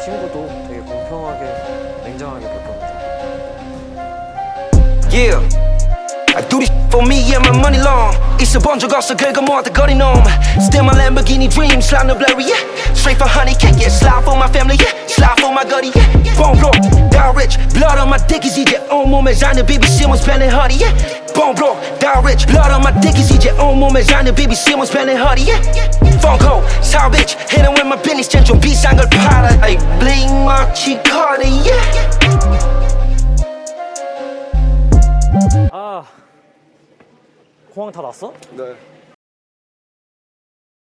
친구도 되게 공평하게 냉정하게 볼 겁니다. Yeah, I do this for me and my money long. 있어 본 적 없어 결국 모두 거리 놈. Still my Lamborghini dreams, slide no blurry, yeah. Straight for honey cake, yeah. Slide for my family, yeah. Slide for my gutty, yeah. Bone bro, down rich. Blood on my dick is 이제 온몸에 사는 BBC was spending honey, yeah. Bone bro, down rich. Blood on my dick is 이제 온몸에 사는 BBC was spending honey, yeah. Phone call, sour bitch. Hitting with my business, 좀 비싼 걸 팔아. Ay, bling 마치 카드, yeah. 아, 공항 다 났어? 네.